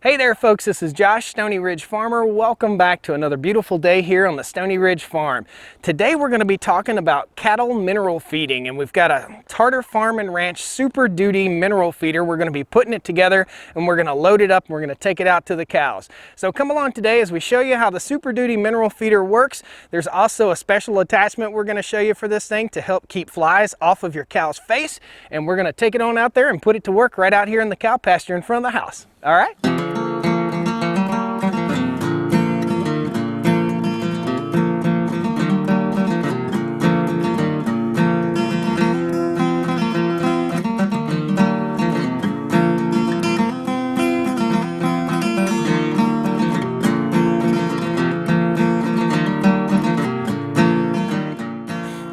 Hey there folks, this is Josh, Stoney Ridge Farmer. Welcome back to another beautiful day here on the Stoney Ridge Farm. Today we're going to be talking about cattle mineral feeding, and we've got a Tartar Farm and Ranch Super Duty mineral feeder. We're going to be putting it together and we're going to load it up and we're going to take it out to the cows. So come along today as we show you how the Super Duty mineral feeder works. There's also a special attachment we're going to show you for this thing to help keep flies off of your cow's face, and we're going to take it on out there and put it to work right out here in the cow pasture in front of the house. All right?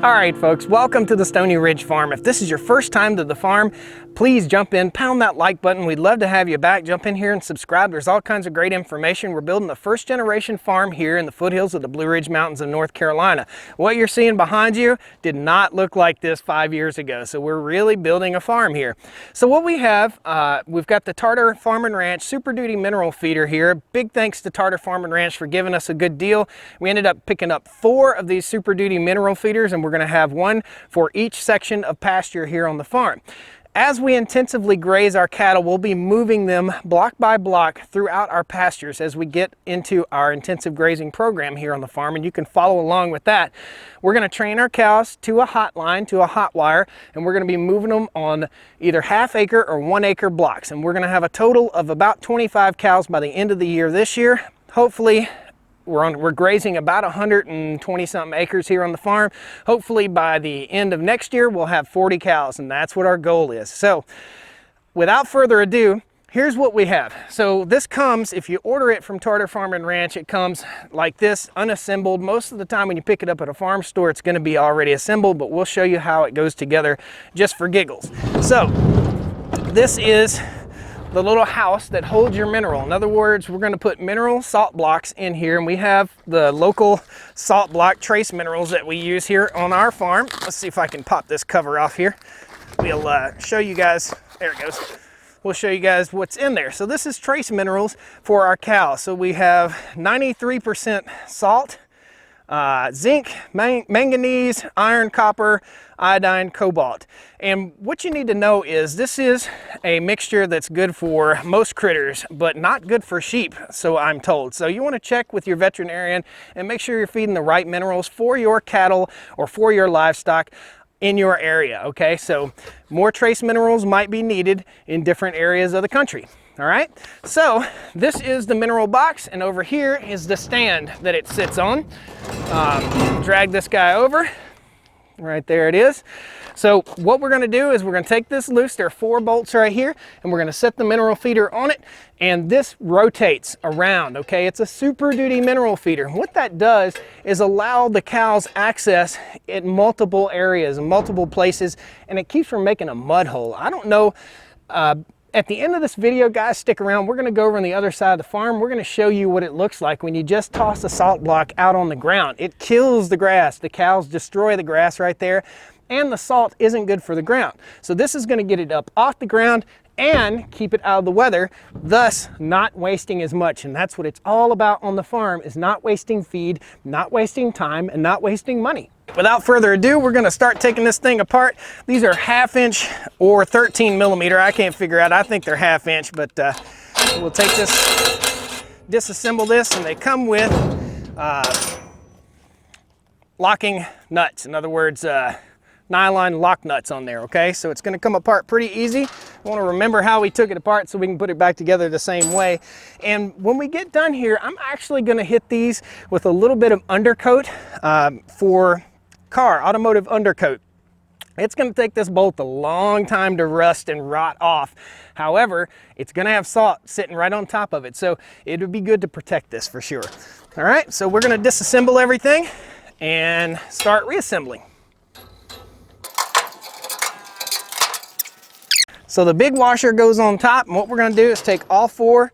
All right, folks, welcome to the Stoney Ridge Farm. If this is your first time to the farm, please jump in, pound that like button. We'd love to have you back. Jump in here and subscribe. There's all kinds of great information. We're building the first generation farm here in the foothills of the Blue Ridge Mountains of North Carolina. What you're seeing behind you did not look like this 5 years ago. So we're really building a farm here. So what we have, we've got the Tartar Farm and Ranch Super Duty mineral feeder here. Big thanks to Tartar Farm and Ranch for giving us a good deal. We ended up picking up 4 of these Super Duty mineral feeders, and we're going to have one for each section of pasture here on the farm. As we intensively graze our cattle, we'll be moving them block by block throughout our pastures as we get into our intensive grazing program here on the farm, and you can follow along with that. We're going to train our cows to a hot line, to a hot wire, and we're going to be moving them on either half-acre or 1-acre blocks, and we're going to have a total of about 25 cows by the end of the year this year. Hopefully, we're grazing about 120 something acres here on the farm. Hopefully by the end of next year, we'll have 40 cows, and that's what our goal is. So without further ado, here's what we have. So this comes, if you order it from Tartar Farm and Ranch, it comes like this, unassembled. Most of the time when you pick it up at a farm store, it's going to be already assembled, but we'll show you how it goes together just for giggles. So this is the little house that holds your mineral. In other words, we're going to put mineral salt blocks in here, and we have the local salt block trace minerals that we use here on our farm. Let's see if I can pop this cover off here. We'll show you guys, there it goes. We'll show you guys what's in there. So this is trace minerals for our cows. So we have 93% salt, zinc, manganese, iron, copper, iodine, cobalt. And what you need to know is this is a mixture that's good for most critters, but not good for sheep, so I'm told. So you want to check with your veterinarian and make sure you're feeding the right minerals for your cattle or for your livestock in your area, okay? So more trace minerals might be needed in different areas of the country. All right, so this is the mineral box, and over here is the stand that it sits on. Drag this guy over. Right there it is. So what we're going to do is we're going to take this loose. There are 4 bolts right here, and we're going to set the mineral feeder on it, and this rotates around, okay? It's a Super Duty mineral feeder. What that does is allow the cows access in multiple areas and multiple places, and it keeps from making a mud hole. I don't know, at the end of this video, guys, stick around. We're going to go over on the other side of the farm. We're going to show you what it looks like when you just toss a salt block out on the ground. It kills the grass. The cows destroy the grass right there, and the salt isn't good for the ground. So this is going to get it up off the ground and keep it out of the weather, thus not wasting as much. And that's what it's all about on the farm, is not wasting feed, not wasting time, and not wasting money. Without further ado, we're going to start taking this thing apart. These are 1/2 inch or 13 millimeter. I can't figure out. I think they're 1/2 inch, but we'll take this, disassemble this, and they come with locking nuts. In other words, nylon lock nuts on there, okay? So it's going to come apart pretty easy. I want to remember how we took it apart so we can put it back together the same way. And when we get done here, I'm actually going to hit these with a little bit of undercoat for automotive undercoat. It's going to take this bolt a long time to rust and rot off. However, it's going to have salt sitting right on top of it, so it would be good to protect this for sure. All right, so we're going to disassemble everything and start reassembling. So the big washer goes on top, and what we're going to do is take all 4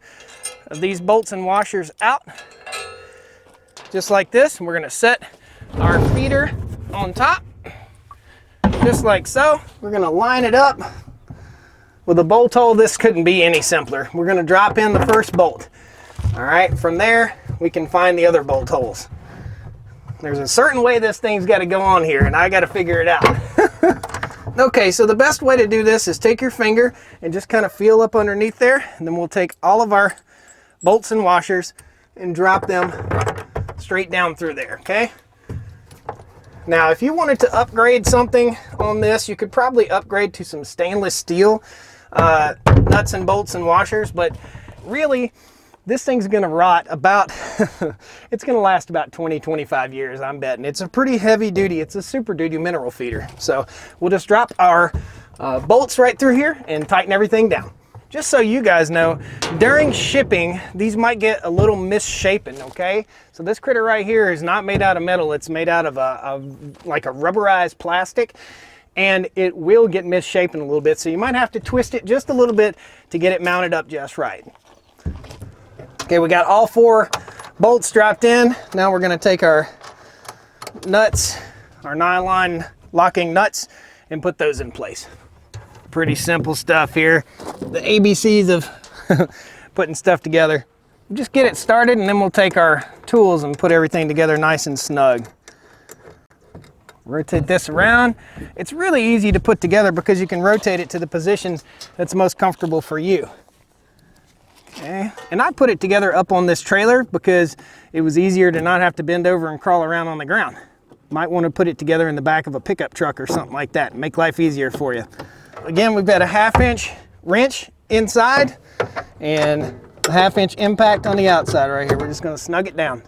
of these bolts and washers out, just like this, and we're going to set our feeder on top, just like so. We're going to line it up With a bolt hole, this couldn't be any simpler. We're going to drop in the first bolt. All right, from there, we can find the other bolt holes. There's a certain way this thing's got to go on here, and I got to figure it out. Okay, so the best way to do this is take your finger and just kind of feel up underneath there, and then we'll take all of our bolts and washers and drop them straight down through there, okay? Now, if you wanted to upgrade something on this, you could probably upgrade to some stainless steel nuts and bolts and washers, but really, this thing's gonna rot about, it's gonna last about 20-25 years, I'm betting. It's a pretty heavy duty, it's a super duty mineral feeder. So we'll just drop our bolts right through here and tighten everything down. Just so you guys know, during shipping, these might get a little misshapen, okay? So this critter right here is not made out of metal, it's made out of like a rubberized plastic, and it will get misshapen a little bit, so you might have to twist it just a little bit to get it mounted up just right. Okay, we got all 4 bolts dropped in. Now we're gonna take our nuts, our nylon locking nuts, and put those in place. Pretty simple stuff here. The ABCs of putting stuff together. Just get it started, and then we'll take our tools and put everything together nice and snug. Rotate this around. It's really easy to put together because you can rotate it to the position that's most comfortable for you. Okay, and I put it together up on this trailer because it was easier to not have to bend over and crawl around on the ground. Might want to put it together in the back of a pickup truck or something like that. Make life easier for you. Again, we've got a 1/2-inch wrench inside and a 1/2-inch impact on the outside right here. We're just going to snug it down.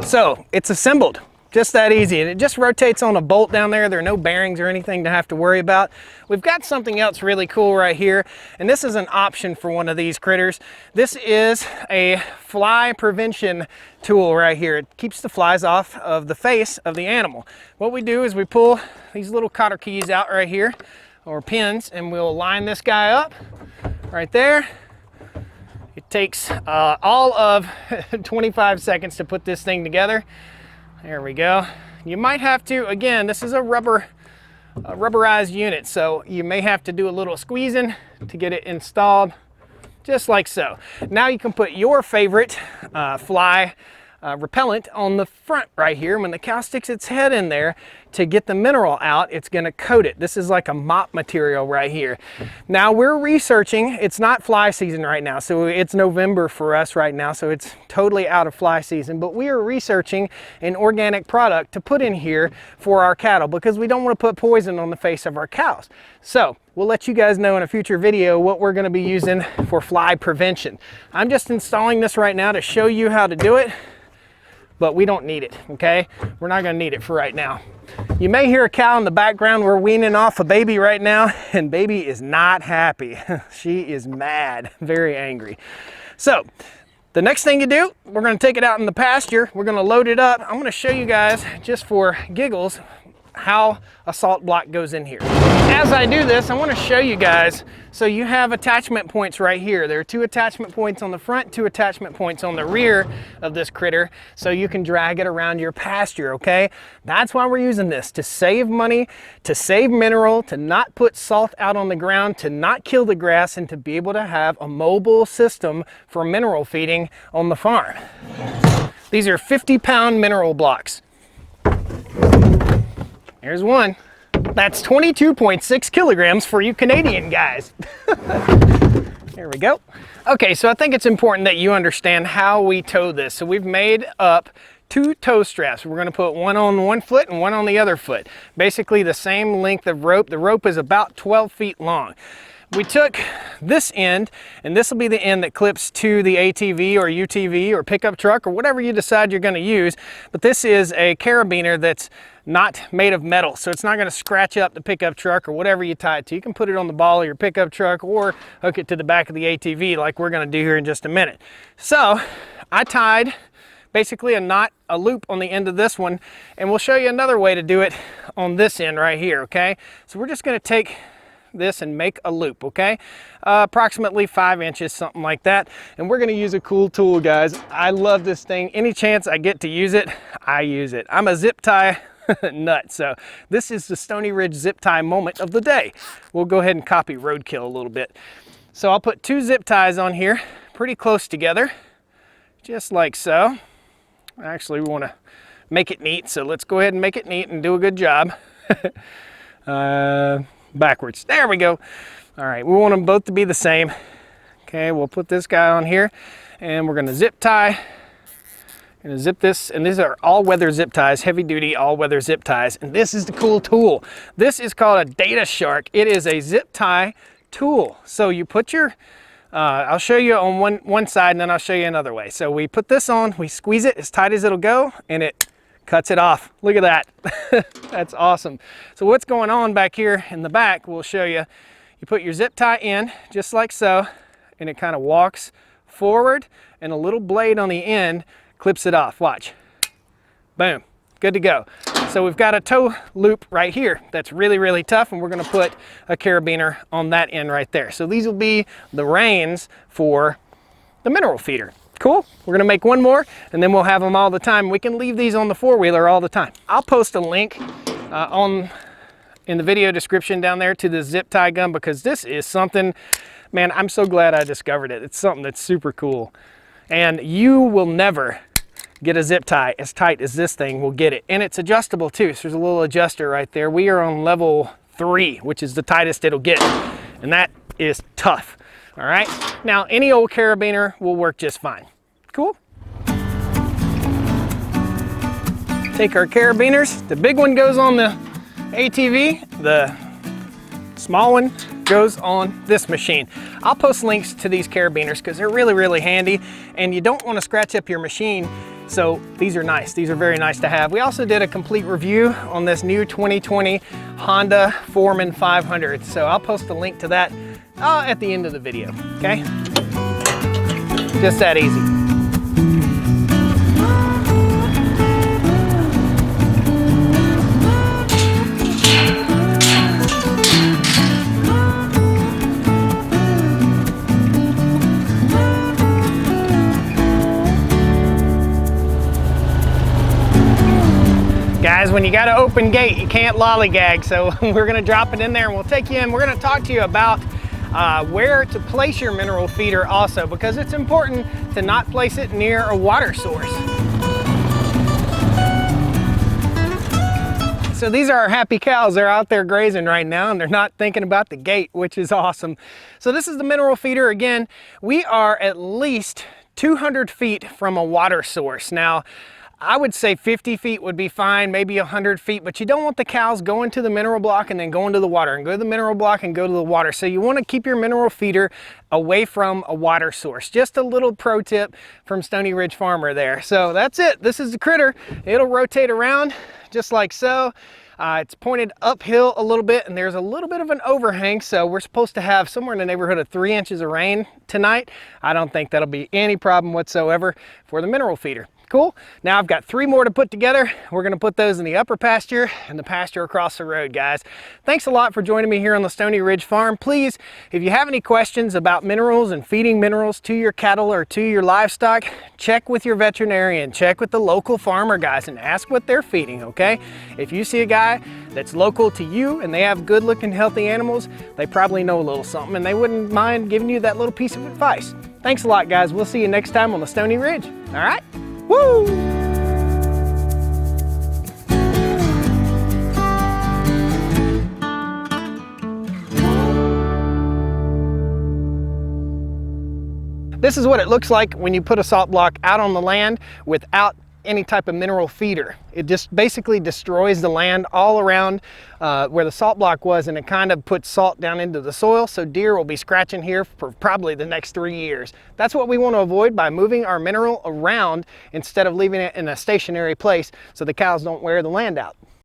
So it's assembled. Just that easy, and it just rotates on a bolt down there. There are no bearings or anything to have to worry about. We've got something else really cool right here, and this is an option for one of these critters. This is a fly prevention tool right here. It keeps the flies off of the face of the animal. What we do is we pull these little cotter keys out right here, or pins, and we'll line this guy up right there. It takes all of 25 seconds to put this thing together. There we go. You might have to, again, this is a rubberized unit, so you may have to do a little squeezing to get it installed, just like so. Now you can put your favorite fly repellent on the front right here. When the cow sticks its head in there to get the mineral out, it's going to coat it. This is like a mop material right here. Now we're researching, it's not fly season right now, so it's November for us right now, so it's totally out of fly season, but we are researching an organic product to put in here for our cattle because we don't want to put poison on the face of our cows. So we'll let you guys know in a future video what we're going to be using for fly prevention. I'm just installing this right now to show you how to do it, but we don't need it, okay? We're not gonna need it for right now. You may hear a cow in the background. We're weaning off a baby right now, and baby is not happy. She is mad, very angry. So, the next thing you do, we're gonna take it out in the pasture. We're gonna load it up. I'm gonna show you guys, just for giggles, how a salt block goes in here. As I do this, I want to show you guys, so you have attachment points right here. There are 2 attachment points on the front, 2 attachment points on the rear of this critter, so you can drag it around your pasture, okay? That's why we're using this, to save money, to save mineral, to not put salt out on the ground, to not kill the grass, and to be able to have a mobile system for mineral feeding on the farm. These are 50-pound mineral blocks. Here's one. That's 22.6 kilograms for you Canadian guys. There we go. Okay, so I think it's important that you understand how we tow this. So we've made up 2 tow straps. We're going to put one on one foot and one on the other foot. Basically the same length of rope. The rope is about 12 feet long. We took this end, and this will be the end that clips to the ATV or UTV or pickup truck or whatever you decide you're going to use. But this is a carabiner that's not made of metal, so it's not going to scratch up the pickup truck or whatever you tie it to. You can put it on the ball of your pickup truck or hook it to the back of the ATV like we're going to do here in just a minute. So I tied basically a knot, a loop on the end of this one, and we'll show you another way to do it on this end right here, okay? So we're just going to take this and make a loop, okay? Approximately 5 inches, something like that. And we're gonna use a cool tool, guys. I love this thing. Any chance I get to use it, I use it. I'm a zip tie nut, so this is the Stoney Ridge zip tie moment of the day. We'll go ahead and copy roadkill a little bit. So I'll put 2 zip ties on here, pretty close together, just like so. Actually, we wanna make it neat, so let's go ahead and make it neat and do a good job. Backwards, there we go. All right, we want them both to be the same. Okay, we'll put this guy on here and we're gonna zip tie. Gonna zip this, and these are all-weather zip ties, heavy-duty all-weather zip ties, and this is the cool tool. This is called a Data Shark. It is a zip tie tool. So you put your, I'll show you on one side, and then I'll show you another way. So we put this on, we squeeze it as tight as it'll go, and it cuts it off. Look at that. That's awesome. So what's going on back here in the back, we'll show you. You put your zip tie in, just like so, and it kind of walks forward, and a little blade on the end clips it off. Watch. Boom. Good to go. So we've got a tow loop right here that's really, really tough, and we're going to put a carabiner on that end right there. So these will be the reins for the mineral feeder. Cool. We're going to make one more, and then we'll have them all the time. We can leave these on the four-wheeler all the time. I'll post a link in the video description down there to the zip tie gun, because this is something, man, I'm so glad I discovered it. It's something that's super cool. And you will never get a zip tie as tight as this thing will get it. And it's adjustable too, so there's a little adjuster right there. We are on level 3, which is the tightest it'll get. And that is tough, all right? Now, any old carabiner will work just fine. Cool? Take our carabiners. The big one goes on the ATV. The small one goes on this machine. I'll post links to these carabiners because they're really, really handy, and you don't want to scratch up your machine. So these are nice. These are very nice to have. We also did a complete review on this new 2020 Honda Foreman 500. So I'll post a link to that at the end of the video, okay? Just that easy. Guys, when you got an open gate, you can't lollygag, so we're gonna drop it in there and we'll take you in. We're gonna talk to you about where to place your mineral feeder also, because it's important to not place it near a water source. So these are our happy cows. They're out there grazing right now, and they're not thinking about the gate, which is awesome. So this is the mineral feeder. Again, we are at least 200 feet from a water source. Now, I would say 50 feet would be fine, maybe 100 feet, but you don't want the cows going to the mineral block and then going to the water, and go to the mineral block and go to the water. So you want to keep your mineral feeder away from a water source. Just a little pro tip from Stoney Ridge Farmer there. So that's it. This is the critter. It'll rotate around just like so. It's pointed uphill a little bit, and there's a little bit of an overhang, so we're supposed to have somewhere in the neighborhood of 3 inches of rain tonight. I don't think that'll be any problem whatsoever for the mineral feeder. Cool. Now I've got 3 more to put together. We're going to put those in the upper pasture and the pasture across the road, guys. Thanks a lot for joining me here on the Stoney Ridge Farm. Please, if you have any questions about minerals and feeding minerals to your cattle or to your livestock, check with your veterinarian, check with the local farmer guys, and ask what they're feeding, okay? If you see a guy that's local to you and they have good looking healthy animals, they probably know a little something, and they wouldn't mind giving you that little piece of advice. Thanks a lot, guys. We'll see you next time on the Stoney Ridge. All right? Woo! This is what it looks like when you put a salt block out on the land without any type of mineral feeder. It just basically destroys the land all around where the salt block was, and it kind of puts salt down into the soil, so deer will be scratching here for probably the next 3 years. That's what we want to avoid by moving our mineral around instead of leaving it in a stationary place so the cows don't wear the land out.